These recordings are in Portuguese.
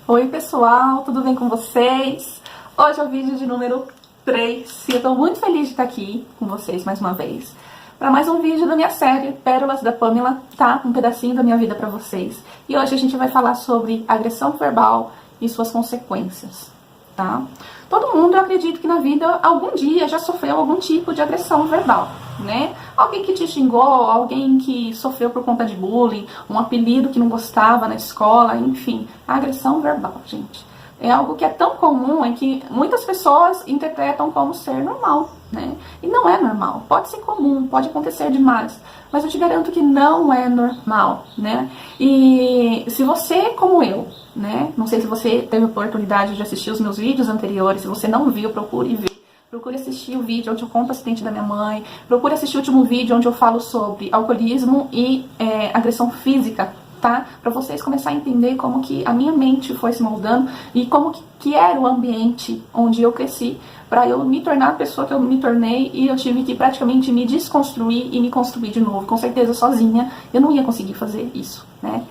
Oi pessoal, tudo bem com vocês? Hoje é o vídeo de número 3 e eu tô muito feliz de estar aqui com vocês mais uma vez para mais um vídeo da minha série Pérolas da Pamela, tá? Um pedacinho da minha vida para vocês. E hoje a gente vai falar sobre agressão verbal e suas consequências, tá? Todo mundo, eu acredito que na vida, algum dia já sofreu algum tipo de agressão verbal, né? Alguém que te xingou, alguém que sofreu por conta de bullying, um apelido que não gostava na escola, enfim. A agressão verbal, gente, é algo que é tão comum, é que muitas pessoas interpretam como ser normal, né? E não é normal. Pode ser comum, pode acontecer demais, mas eu te garanto que não é normal, né? E se você, como eu, né? Não sei se você teve a oportunidade de assistir os meus vídeos anteriores, se você não viu, procure ver. Procure assistir o vídeo onde eu conto o acidente da minha mãe. Procure assistir o último vídeo onde eu falo sobre alcoolismo e agressão física, tá? Pra vocês começarem a entender como que a minha mente foi se moldando e como que era o ambiente onde eu cresci pra eu me tornar a pessoa que eu me tornei, e eu tive que praticamente me desconstruir e me construir de novo. Com certeza sozinha eu não ia conseguir fazer isso, né?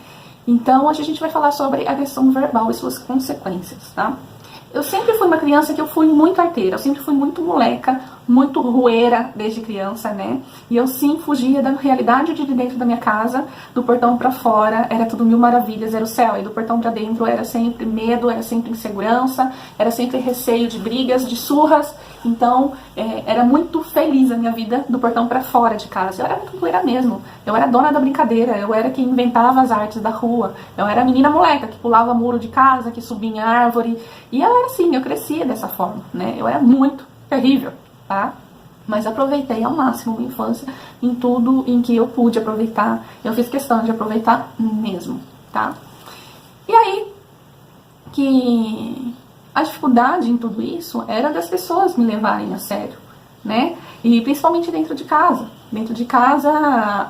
Então hoje a gente vai falar sobre agressão verbal e suas consequências, tá? Eu sempre fui uma criança que eu fui muito arteira, eu sempre fui muito moleca, muito rueira desde criança, né? E eu sim fugia da realidade de dentro da minha casa, do portão pra fora, era tudo mil maravilhas, era o céu, e do portão pra dentro era sempre medo, era sempre insegurança, era sempre receio de brigas, de surras. Então, era muito feliz a minha vida do portão pra fora de casa. Eu era muito rueira mesmo, eu era dona da brincadeira, eu era quem inventava as artes da rua, eu era a menina moleca que pulava muro de casa, que subia em árvore, e eu era assim, eu crescia dessa forma, né? Eu era muito terrível, tá? Mas aproveitei ao máximo minha infância em tudo em que eu pude aproveitar. Eu fiz questão de aproveitar mesmo, tá? E aí, que a dificuldade em tudo isso era das pessoas me levarem a sério, né? E principalmente dentro de casa. Dentro de casa,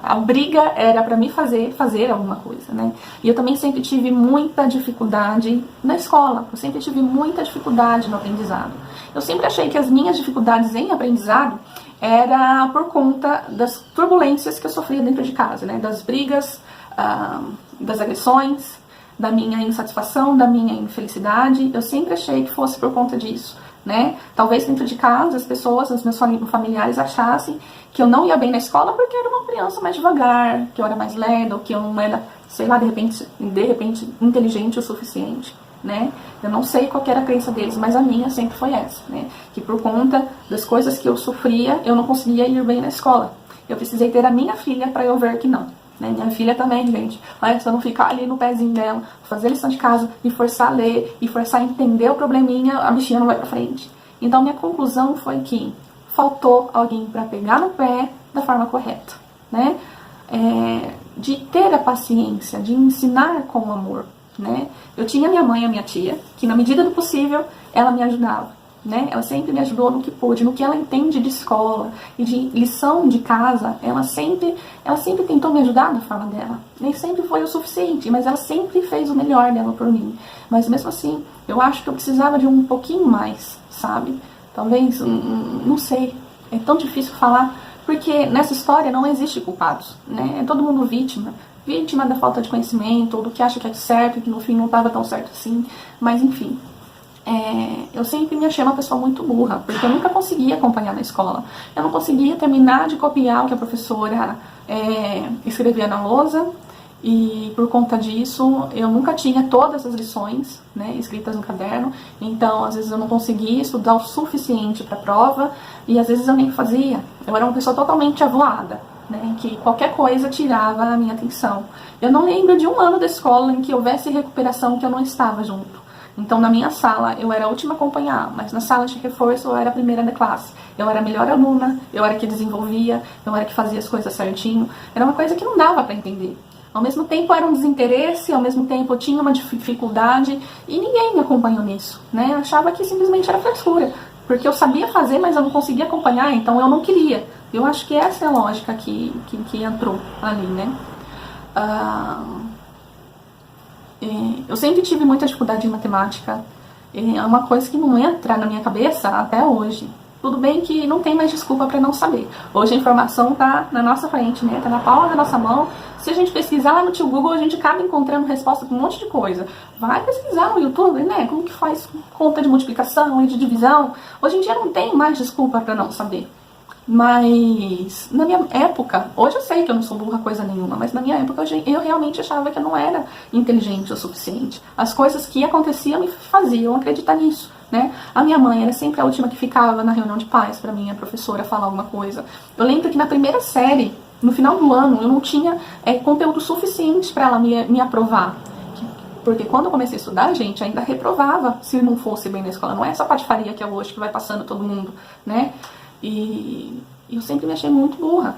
a briga era pra me fazer alguma coisa, né? E eu também sempre tive muita dificuldade na escola. Eu sempre tive muita dificuldade no aprendizado. Eu sempre achei que as minhas dificuldades em aprendizado era por conta das turbulências que eu sofria dentro de casa, né? Das brigas, das agressões, da minha insatisfação, da minha infelicidade. Eu sempre achei que fosse por conta disso, né? Talvez dentro de casa as pessoas, os meus familiares achassem que eu não ia bem na escola porque eu era uma criança mais devagar, que eu era mais lerda, ou que eu não era, sei lá, de repente inteligente o suficiente, né? Eu não sei qual era a crença deles, mas a minha sempre foi essa, né? Que por conta das coisas que eu sofria, eu não conseguia ir bem na escola. Eu precisei ter a minha filha para eu ver que não. Né? Minha filha também, gente. Olha, se eu não ficar ali no pezinho dela, fazer lição de casa, e forçar a ler, e forçar a entender o probleminha, a bichinha não vai pra frente. Então minha conclusão foi que faltou alguém para pegar no pé da forma correta, né? De ter a paciência, de ensinar com amor, né? Eu tinha minha mãe e a minha tia, que na medida do possível, ela me ajudava, né? Ela sempre me ajudou no que pôde, no que ela entende de escola e de lição de casa. Ela sempre tentou me ajudar da forma dela. Nem sempre foi o suficiente, mas ela sempre fez o melhor dela por mim. Mas mesmo assim, eu acho que eu precisava de um pouquinho mais, sabe? Talvez, não sei, é tão difícil falar, porque nessa história não existe culpados, né? É todo mundo vítima da falta de conhecimento, ou do que acha que é certo, que no fim não estava tão certo assim, mas enfim. Eu sempre me achei uma pessoa muito burra, porque eu nunca conseguia acompanhar na escola. Eu não conseguia terminar de copiar o que a professora escrevia na lousa, e por conta disso eu nunca tinha todas as lições, né, escritas no caderno. Então às vezes eu não conseguia estudar o suficiente para a prova, e às vezes eu nem fazia. Eu era uma pessoa totalmente avoada, né, que qualquer coisa tirava a minha atenção. Eu não lembro de um ano da escola em que houvesse recuperação que eu não estava junto. Então, na minha sala, eu era a última a acompanhar, mas na sala de reforço eu era a primeira da classe. Eu era a melhor aluna, eu era a que desenvolvia, eu era a que fazia as coisas certinho. Era uma coisa que não dava para entender. Ao mesmo tempo era um desinteresse, ao mesmo tempo eu tinha uma dificuldade, e ninguém me acompanhou nisso, né? Eu achava que simplesmente era frescura, porque eu sabia fazer, mas eu não conseguia acompanhar, então eu não queria. Eu acho que essa é a lógica que entrou ali, né? Eu sempre tive muita dificuldade em matemática. É uma coisa que não entra na minha cabeça até hoje. Tudo bem que não tem mais desculpa para não saber. Hoje a informação tá na nossa frente, né? Tá na palma da nossa mão. Se a gente pesquisar lá no tio Google, a gente acaba encontrando resposta para um monte de coisa. Vai pesquisar no YouTube, né? Como que faz conta de multiplicação e de divisão. Hoje em dia não tem mais desculpa para não saber. Mas na minha época, hoje eu sei que eu não sou burra coisa nenhuma, mas na minha época eu realmente achava que eu não era inteligente o suficiente. As coisas que aconteciam me faziam acreditar nisso, né? A minha mãe era sempre a última que ficava na reunião de pais para minha professora falar alguma coisa. Eu lembro que na primeira série, no final do ano, eu não tinha conteúdo suficiente para ela me aprovar. Porque quando eu comecei a estudar, gente, ainda reprovava se não fosse bem na escola. Não é essa patifaria que é hoje que vai passando todo mundo, né? E eu sempre me achei muito burra.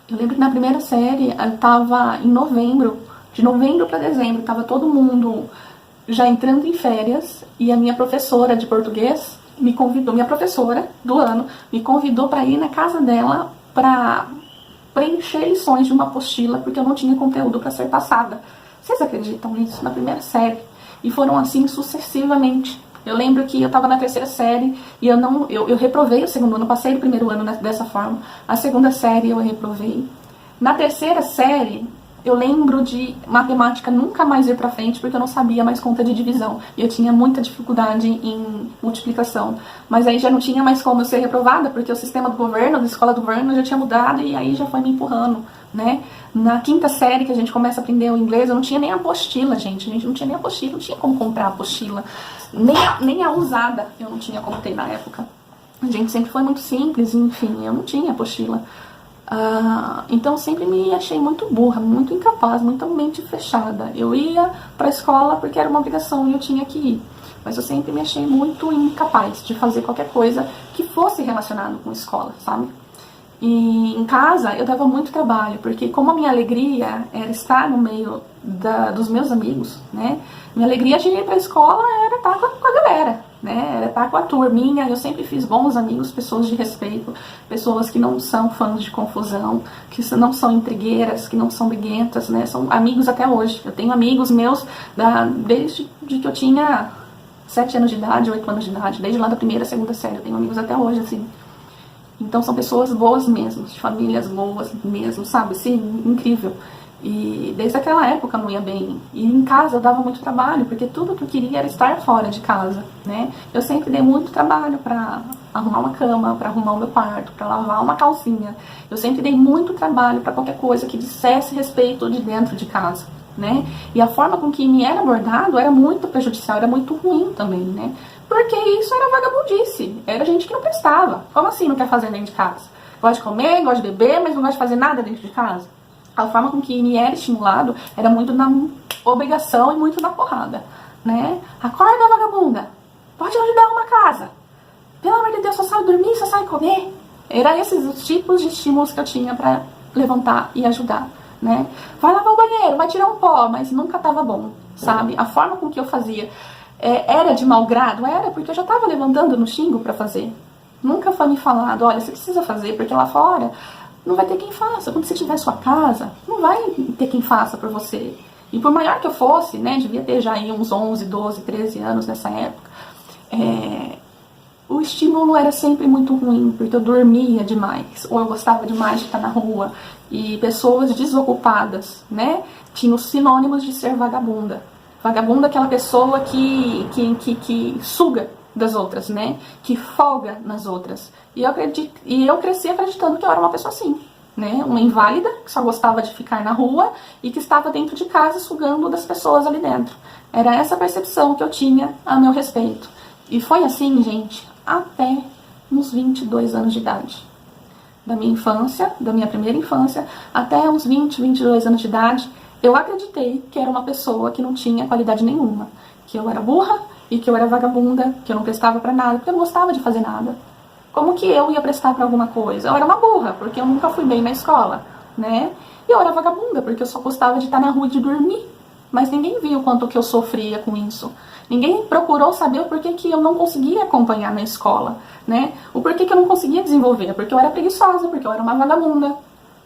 Eu lembro que na primeira série, eu tava em novembro, de novembro para dezembro, tava todo mundo já entrando em férias, e a minha professora de português me convidou, minha professora do ano, me convidou para ir na casa dela para preencher lições de uma apostila, porque eu não tinha conteúdo para ser passada. Vocês acreditam nisso? Na primeira série. E foram assim sucessivamente. Eu lembro que eu estava na terceira série e eu reprovei o segundo ano, passei o primeiro ano dessa forma. A segunda série eu reprovei. Na terceira série, eu lembro de matemática nunca mais ir pra frente, porque eu não sabia mais conta de divisão. E eu tinha muita dificuldade em multiplicação. Mas aí já não tinha mais como eu ser reprovada, porque o sistema do governo, da escola do governo, já tinha mudado e aí já foi me empurrando, né? Na quinta série, que a gente começa a aprender o inglês, eu não tinha nem apostila, gente. A gente não tinha nem apostila, não tinha como comprar apostila. Nem a usada eu não tinha como ter na época. A gente sempre foi muito simples, enfim, eu não tinha apostila. Então sempre me achei muito burra, muito incapaz, muito mente fechada. Eu ia pra escola porque era uma obrigação e eu tinha que ir. Mas eu sempre me achei muito incapaz de fazer qualquer coisa que fosse relacionado com escola, sabe? E em casa eu dava muito trabalho, porque como a minha alegria era estar no meio dos meus amigos, né? Minha alegria de ir pra escola era estar com a galera, né? Era estar com a turminha. Eu sempre fiz bons amigos, pessoas de respeito, pessoas que não são fãs de confusão, que não são intrigueiras, que não são briguentas, né? São amigos até hoje. Eu tenho amigos meus desde que eu tinha 7 anos de idade, 8 anos de idade, desde lá da primeira, segunda série. Eu tenho amigos até hoje, assim. Então são pessoas boas mesmo, de famílias boas mesmo, sabe? Sim, incrível. E desde aquela época eu não ia bem. E em casa eu dava muito trabalho, porque tudo que eu queria era estar fora de casa, né? Eu sempre dei muito trabalho pra arrumar uma cama, pra arrumar o meu quarto, pra lavar uma calcinha. Eu sempre dei muito trabalho pra qualquer coisa que dissesse respeito de dentro de casa, né? E a forma com que me era abordado era muito prejudicial, era muito ruim também, né? Porque isso era vagabundice, era gente que não prestava. Como assim não quer fazer dentro de casa? Gosta de comer, gosta de beber, mas não gosta de fazer nada dentro de casa? A forma com que me era estimulado era muito na obrigação e muito na porrada, né? Acorda, vagabunda! Pode ajudar uma casa! Pelo amor de Deus, só sabe dormir, só sabe comer! Era esses os tipos de estímulos que eu tinha pra levantar e ajudar, né? Vai lavar o banheiro, vai tirar um pó, mas nunca tava bom, sabe? A forma com que eu fazia era de mau grado? Era, porque eu já tava levantando no xingo pra fazer. Nunca foi me falado, olha, você precisa fazer, porque lá fora não vai ter quem faça. Quando você tiver sua casa, não vai ter quem faça por você. E por maior que eu fosse, né, devia ter já aí uns 11, 12, 13 anos nessa época, o estímulo era sempre muito ruim, porque eu dormia demais, ou eu gostava demais de estar na rua. E pessoas desocupadas, né, tinham sinônimos de ser vagabunda. Vagabunda é aquela pessoa que suga das outras, né? Que folga nas outras. E eu cresci acreditando que eu era uma pessoa assim, né? Uma inválida, que só gostava de ficar na rua e que estava dentro de casa sugando das pessoas ali dentro. Era essa percepção que eu tinha a meu respeito. E foi assim, gente, até uns 22 anos de idade. Da minha infância, da minha primeira infância, até uns 20, 22 anos de idade, eu acreditei que era uma pessoa que não tinha qualidade nenhuma. Que eu era burra e que eu era vagabunda, que eu não prestava pra nada, porque eu não gostava de fazer nada. Como que eu ia prestar pra alguma coisa? Eu era uma burra, porque eu nunca fui bem na escola, né? E eu era vagabunda, porque eu só gostava de estar na rua e de dormir. Mas ninguém viu o quanto que eu sofria com isso. Ninguém procurou saber o porquê que eu não conseguia acompanhar na escola, né? O porquê que eu não conseguia desenvolver. Porque eu era preguiçosa, porque eu era uma vagabunda.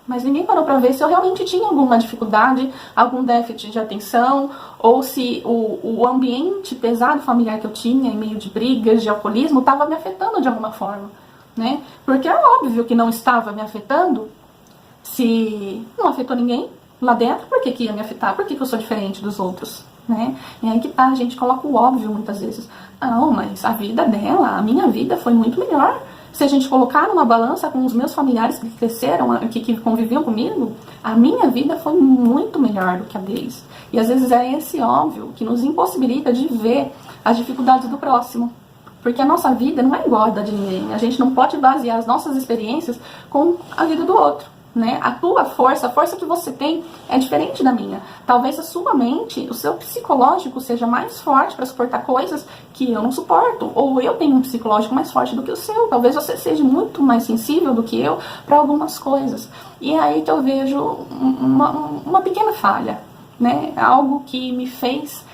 Mas ninguém parou para ver se eu realmente tinha alguma dificuldade, algum déficit de atenção, ou se o ambiente pesado familiar que eu tinha, em meio de brigas, de alcoolismo, estava me afetando de alguma forma, né? Porque é óbvio que não estava me afetando. Se não afetou ninguém lá dentro, por que que ia me afetar? Por que que eu sou diferente dos outros, né? E aí que tá, a gente coloca o óbvio muitas vezes. Não, mas a vida dela, a minha vida foi muito melhor. Se a gente colocar numa balança com os meus familiares que cresceram, que conviviam comigo, a minha vida foi muito melhor do que a deles. E às vezes é esse óbvio que nos impossibilita de ver as dificuldades do próximo. Porque a nossa vida não é igual a da de ninguém. A gente não pode basear as nossas experiências com a vida do outro, né? A tua força, a força que você tem é diferente da minha. Talvez a sua mente, o seu psicológico seja mais forte para suportar coisas que eu não suporto. Ou eu tenho um psicológico mais forte do que o seu. Talvez você seja muito mais sensível do que eu para algumas coisas. E é aí que eu vejo uma pequena falha, né? Algo que me fez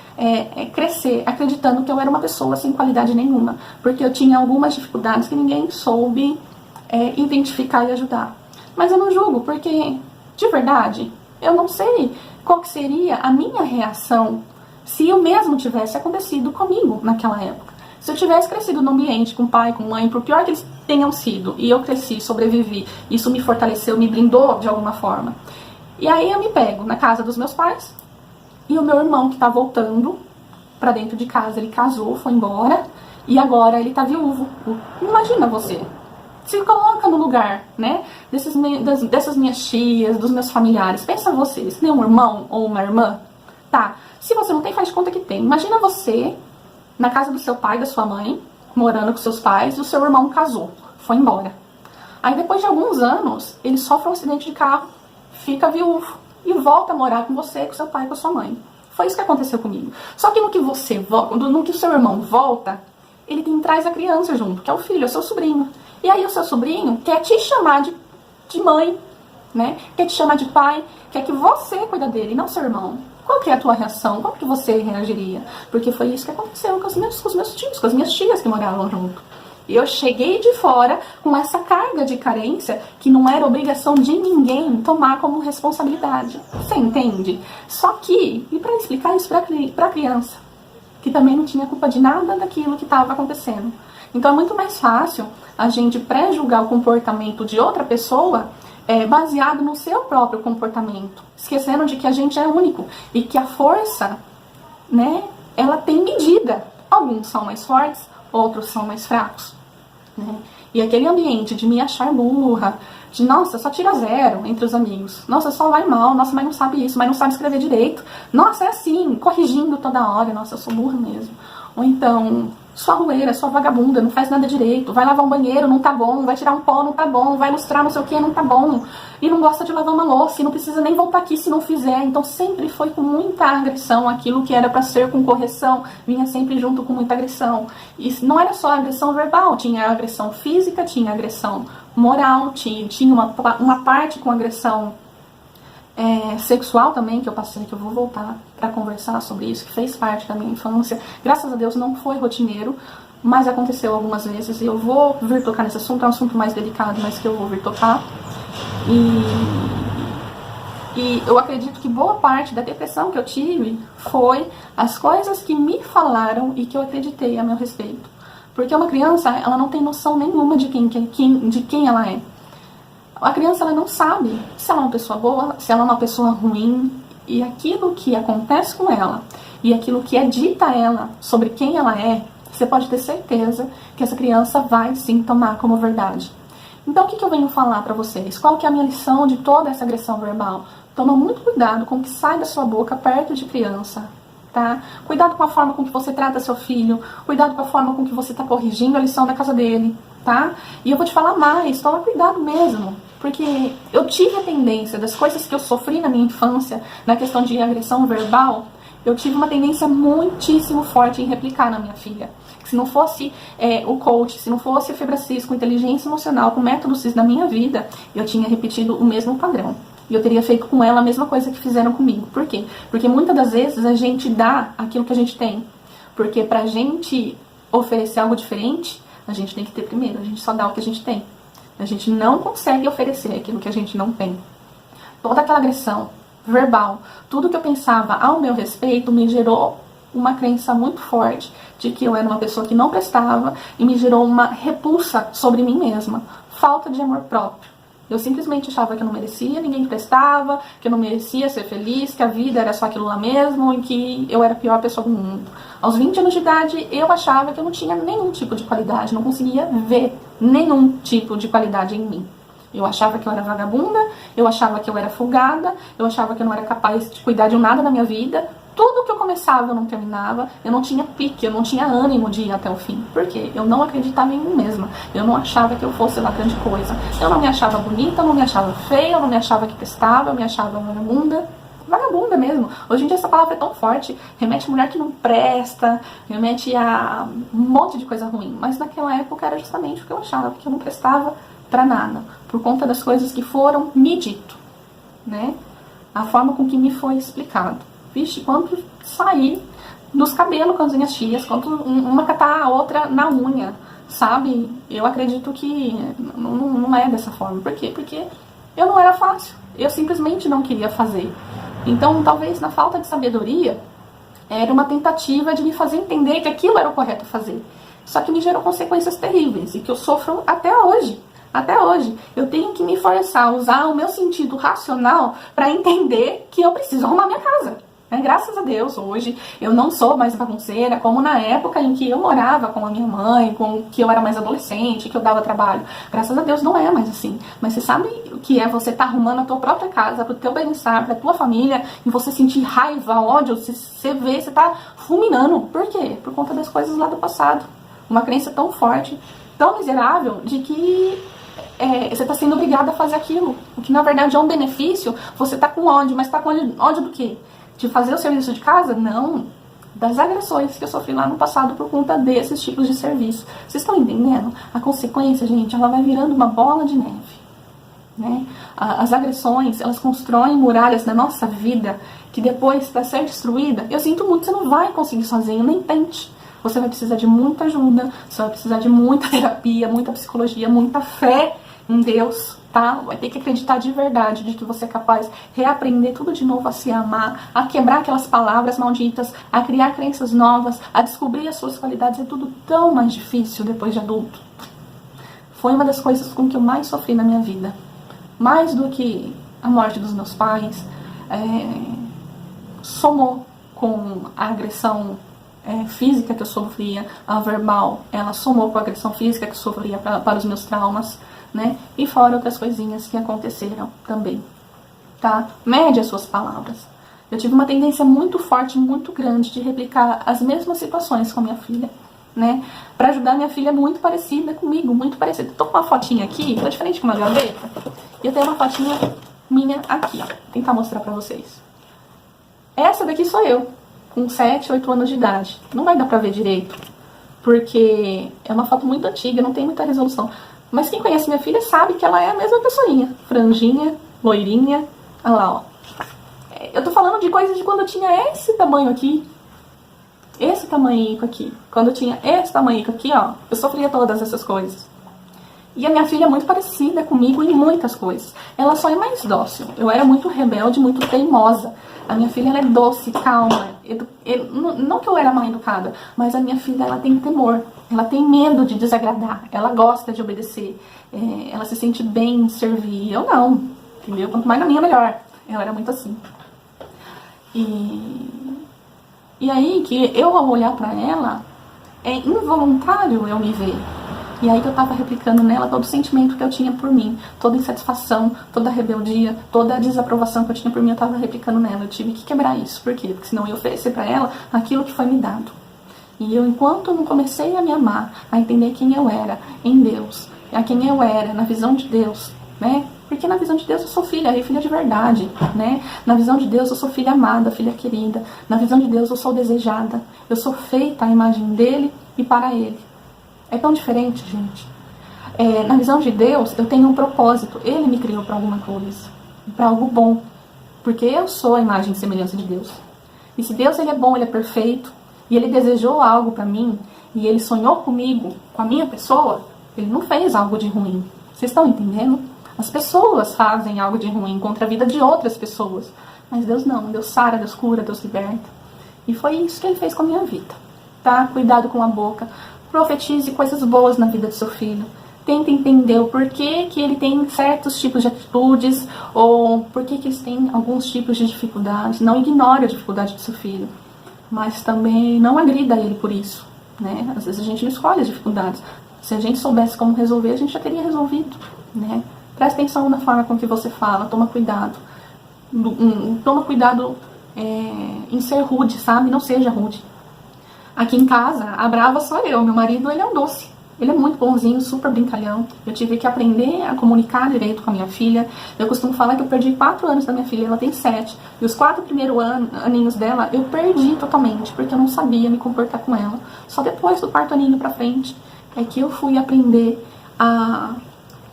crescer acreditando que eu era uma pessoa sem qualidade nenhuma. Porque eu tinha algumas dificuldades que ninguém soube identificar e ajudar. Mas eu não julgo, porque, de verdade, eu não sei qual que seria a minha reação se o mesmo tivesse acontecido comigo naquela época. Se eu tivesse crescido num ambiente com pai, com mãe, por pior que eles tenham sido, e eu cresci, sobrevivi, isso me fortaleceu, me blindou de alguma forma. E aí eu me pego na casa dos meus pais, e o meu irmão que tá voltando pra dentro de casa, ele casou, foi embora, e agora ele tá viúvo. Imagina você. Se coloca no lugar, né, dessas minhas tias, dos meus familiares. Pensa você, se tem um irmão ou uma irmã, tá? Se você não tem, faz de conta que tem. Imagina você na casa do seu pai, da sua mãe, morando com seus pais, e o seu irmão casou, foi embora. Aí depois de alguns anos, ele sofre um acidente de carro, fica viúvo e volta a morar com você, com seu pai e com a sua mãe. Foi isso que aconteceu comigo. Só que no que o seu irmão volta, ele traz a criança junto, que é o filho, é o seu sobrinho. E aí o seu sobrinho quer te chamar de mãe, né? Quer te chamar de pai, quer que você cuida dele, não seu irmão. Qual que é a tua reação? Como que você reagiria? Porque foi isso que aconteceu com os meus tios, com as minhas tias que moravam junto. E eu cheguei de fora com essa carga de carência que não era obrigação de ninguém tomar como responsabilidade. Você entende? Só que, e para explicar isso para a criança, que também não tinha culpa de nada daquilo que estava acontecendo. Então é muito mais fácil a gente pré-julgar o comportamento de outra pessoa baseado no seu próprio comportamento, esquecendo de que a gente é único e que a força, né, ela tem medida. Alguns são mais fortes, outros são mais fracos, né? E aquele ambiente de me achar burra, de nossa, só tira zero entre os amigos, nossa, só vai mal, nossa, mas não sabe isso, mas não sabe escrever direito, nossa, é assim, corrigindo toda hora, nossa, eu sou burra mesmo. Ou então, sua rueira, sua vagabunda, não faz nada direito, vai lavar um banheiro, não tá bom, vai tirar um pó, não tá bom, vai ilustrar não sei o que, não tá bom, e não gosta de lavar uma louça, e não precisa nem voltar aqui se não fizer. Então sempre foi com muita agressão, aquilo que era pra ser com correção, vinha sempre junto com muita agressão. E não era só agressão verbal, tinha agressão física, tinha agressão moral, tinha uma parte com agressão sexual também, que eu passei, que eu vou voltar para conversar sobre isso, que fez parte da minha infância. Graças a Deus não foi rotineiro, mas aconteceu algumas vezes, e eu vou vir tocar nesse assunto, é um assunto mais delicado, mas que eu vou vir tocar. E eu acredito que boa parte da depressão que eu tive foi as coisas que me falaram e que eu acreditei a meu respeito. Porque uma criança, ela não tem noção nenhuma de quem ela é. A criança, ela não sabe se ela é uma pessoa boa, se ela é uma pessoa ruim, e aquilo que acontece com ela, e aquilo que é dita a ela sobre quem ela é, você pode ter certeza que essa criança vai sim tomar como verdade. Então o que eu venho falar pra vocês? Qual que é a minha lição de toda essa agressão verbal? Toma muito cuidado com o que sai da sua boca perto de criança, tá? Cuidado com a forma com que você trata seu filho, cuidado com a forma com que você tá corrigindo a lição da casa dele, tá? E eu vou te falar mais, toma cuidado mesmo. Porque eu tive a tendência das coisas que eu sofri na minha infância, na questão de agressão verbal, eu tive uma tendência muitíssimo forte em replicar na minha filha. Se não fosse o coach, se não fosse a Fibra Cis com inteligência emocional, com método Cis na minha vida, eu tinha repetido o mesmo padrão. E eu teria feito com ela a mesma coisa que fizeram comigo. Por quê? Porque muitas das vezes a gente dá aquilo que a gente tem. Porque pra gente oferecer algo diferente, a gente tem que ter primeiro, a gente só dá o que a gente tem. A gente não consegue oferecer aquilo que a gente não tem. toda aquela agressão verbal, tudo que eu pensava ao meu respeito me gerou uma crença muito forte de que eu era uma pessoa que não prestava e me gerou uma repulsa sobre mim mesma, falta de amor próprio. Eu simplesmente achava que eu não merecia, ninguém prestava, que eu não merecia ser feliz, que a vida era só aquilo lá mesmo e que eu era a pior pessoa do mundo. Aos 20 anos de idade, eu achava que eu não tinha nenhum tipo de qualidade, não conseguia ver nenhum tipo de qualidade em mim. Eu achava que eu era vagabunda, eu achava que eu era folgada, eu achava que eu não era capaz de cuidar de nada na minha vida. Tudo que eu começava eu não terminava, eu não tinha pique, eu não tinha ânimo de ir até o fim. Por quê? Eu não acreditava em mim mesma, eu não achava que eu fosse lá grande coisa. Eu não me achava bonita, eu não me achava feia, eu não me achava que prestava, eu me achava vagabunda. Vagabunda mesmo. Hoje em dia essa palavra é tão forte, remete a mulher que não presta, remete a um monte de coisa ruim. Mas naquela época era justamente o que eu achava, que eu não prestava pra nada, por conta das coisas que foram me dito, né? A forma com que me foi explicado. Vixe, quanto saí dos cabelos com as minhas tias, quanto uma catar a outra na unha, sabe? Eu acredito que não é dessa forma. Por quê? Porque eu não era fácil, eu simplesmente não queria fazer. Então, talvez na falta de sabedoria, era uma tentativa de me fazer entender que aquilo era o correto fazer. Só que me gerou consequências terríveis e que eu sofro até hoje. Até hoje, eu tenho que me forçar a usar o meu sentido racional para entender que eu preciso arrumar minha casa. Graças a Deus, hoje eu não sou mais bagunceira, como na época em que eu morava com a minha mãe, com que eu era mais adolescente, que eu dava trabalho. Graças a Deus não é mais assim. Mas você sabe o que é você estar arrumando a tua própria casa, pro teu bem-estar, pra tua família, e você sentir raiva, ódio, você vê, você tá fulminando. Por quê? Por conta das coisas lá do passado. Uma crença tão forte, tão miserável, de que você está sendo obrigada a fazer aquilo. O que na verdade é um benefício, você tá com ódio, mas tá com ódio do quê? De fazer o serviço de casa? Não. Das agressões que eu sofri lá no passado por conta desses tipos de serviço. Vocês estão entendendo? A consequência, gente, ela vai virando uma bola de neve, né? As agressões, elas constroem muralhas na nossa vida que depois, para ser destruída, eu sinto muito, você não vai conseguir sozinho, nem tente. Você vai precisar de muita ajuda, você vai precisar de muita terapia, muita psicologia, muita fé em Deus, tá? Vai ter que acreditar de verdade de que você é capaz de reaprender tudo de novo, a se amar, a quebrar aquelas palavras malditas, a criar crenças novas, a descobrir as suas qualidades. É tudo tão mais difícil depois de adulto. Foi uma das coisas com que eu mais sofri na minha vida. Mais do que a morte dos meus pais, somou com a agressão física que eu sofria, a verbal, ela somou com a agressão física que eu sofria para os meus traumas, né? E fora outras coisinhas que aconteceram também, tá? Mede as suas palavras. Eu tive uma tendência muito forte, muito grande de replicar as mesmas situações com a minha filha, né? Pra ajudar minha filha muito parecida comigo, muito parecida. Tô com uma fotinha aqui, tô diferente com uma gaveta, e eu tenho uma fotinha minha aqui, ó. Vou tentar mostrar pra vocês. Essa daqui sou eu, com 7, 8 anos de idade. Não vai dar pra ver direito, porque é uma foto muito antiga, não tem muita resolução. Mas quem conhece minha filha sabe que ela é a mesma pessoinha. Franjinha, loirinha. Olha lá, ó. Eu tô falando de coisas de quando eu tinha esse tamanho aqui. Esse tamanhico aqui. Quando eu tinha esse tamanhico aqui, ó. Eu sofria todas essas coisas. E a minha filha é muito parecida comigo em muitas coisas. Ela só é mais dócil. Eu era muito rebelde, muito teimosa. A minha filha, ela é doce, calma. Não que eu era mal educada, mas a minha filha, ela tem temor. Ela tem medo de desagradar. Ela gosta de obedecer. Ela se sente bem em servir. Eu não. Entendeu? Quanto mais na minha, melhor. Eu era muito assim. E aí, que eu, ao olhar pra ela, é involuntário eu me ver. E aí que eu tava replicando nela todo o sentimento que eu tinha por mim, toda a insatisfação, toda a rebeldia, toda a desaprovação que eu tinha por mim, eu tava replicando nela. Eu tive que quebrar isso. Por quê? Porque senão eu ia oferecer pra ela aquilo que foi me dado. E eu, enquanto não comecei a me amar, a entender quem eu era em Deus, a quem eu era na visão de Deus, né? Porque na visão de Deus eu sou filha, e filha de verdade, né? Na visão de Deus eu sou filha amada, filha querida. Na visão de Deus eu sou desejada. Eu sou feita à imagem dele e para ele. É tão diferente, gente. Na visão de Deus, eu tenho um propósito. Ele me criou para alguma coisa, para algo bom. Porque eu sou a imagem e semelhança de Deus. E se Deus, ele é bom, ele é perfeito, e ele desejou algo para mim, e ele sonhou comigo, com a minha pessoa, ele não fez algo de ruim. Vocês estão entendendo? As pessoas fazem algo de ruim contra a vida de outras pessoas. Mas Deus não. Deus sara, Deus cura, Deus liberta. E foi isso que Ele fez com a minha vida. Tá? Cuidado com a boca. Profetize coisas boas na vida do seu filho. Tenta entender o porquê que ele tem certos tipos de atitudes ou porquê que eles têm alguns tipos de dificuldades. Não ignore a dificuldade do seu filho. Mas também não agrida ele por isso. Né? Às vezes a gente não escolhe as dificuldades. Se a gente soubesse como resolver, a gente já teria resolvido. Né? Presta atenção na forma com que você fala. Toma cuidado. Toma cuidado em ser rude, sabe? Não seja rude. Aqui em casa, a brava sou eu. Meu marido, ele é um doce. Ele é muito bonzinho, super brincalhão. Eu tive que aprender a comunicar direito com a minha filha. Eu costumo falar que eu perdi 4 anos da minha filha, ela tem 7. E os 4 primeiros aninhos dela, eu perdi totalmente, porque eu não sabia me comportar com ela. Só depois do 4º aninho pra frente, é que eu fui aprender a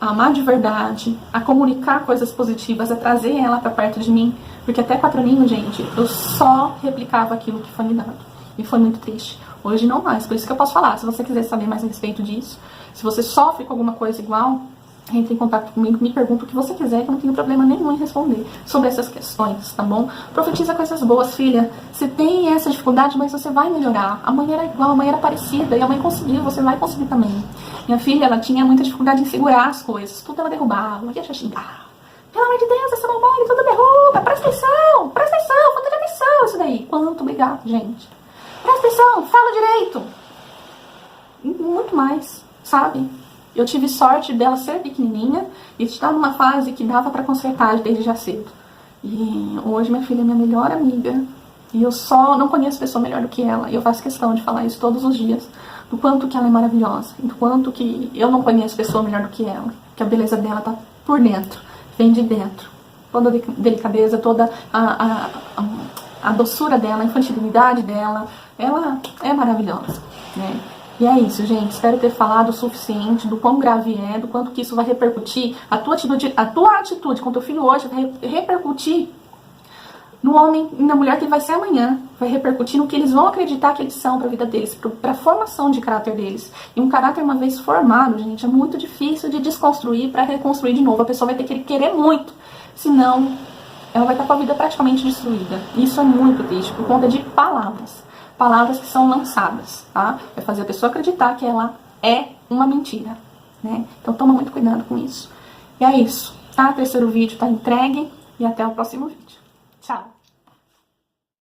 amar de verdade, a comunicar coisas positivas, a trazer ela pra perto de mim. Porque até 4 aninhos, gente, eu só replicava aquilo que foi me dado. E foi muito triste. Hoje não mais. Por isso que eu posso falar. Se você quiser saber mais a respeito disso, se você sofre com alguma coisa igual, entre em contato comigo, me pergunta o que você quiser, que eu não tenho problema nenhum em responder sobre essas questões, tá bom? Profetiza coisas boas, filha. Você tem essa dificuldade, mas você vai melhorar. A mãe era igual, a mãe era parecida, e a mãe conseguiu, você vai conseguir também. Minha filha, ela tinha muita dificuldade em segurar as coisas. Tudo ela derrubava, ela ia xingar. Pelo amor de Deus, essa mamãe tudo derruba. Presta atenção, falta de atenção, isso daí. Quanto obrigado, gente. Presta atenção, fala direito. E muito mais, sabe? Eu tive sorte dela ser pequenininha e estar numa fase que dava pra consertar desde já cedo. E hoje minha filha é minha melhor amiga. E eu só não conheço pessoa melhor do que ela. E eu faço questão de falar isso todos os dias. Do quanto que ela é maravilhosa. Do quanto que eu não conheço pessoa melhor do que ela. Que a beleza dela tá por dentro. Vem de dentro. Toda a delicadeza, toda a doçura dela, a infantilidade dela. Ela é maravilhosa, né? E é isso, gente. Espero ter falado o suficiente do quão grave é, do quanto que isso vai repercutir. A tua atitude com teu filho hoje vai repercutir no homem e na mulher que ele vai ser amanhã. Vai repercutir no que eles vão acreditar que eles são para a vida deles, para a formação de caráter deles. E um caráter, uma vez formado, gente, é muito difícil de desconstruir para reconstruir de novo. A pessoa vai ter que querer muito, senão ela vai estar com a vida praticamente destruída. Isso é muito triste, por conta de palavras. Palavras que são lançadas, tá? Vai fazer a pessoa acreditar que ela é uma mentira, né? Então toma muito cuidado com isso. E é isso, tá? O 3º vídeo tá entregue e até o próximo vídeo. Tchau!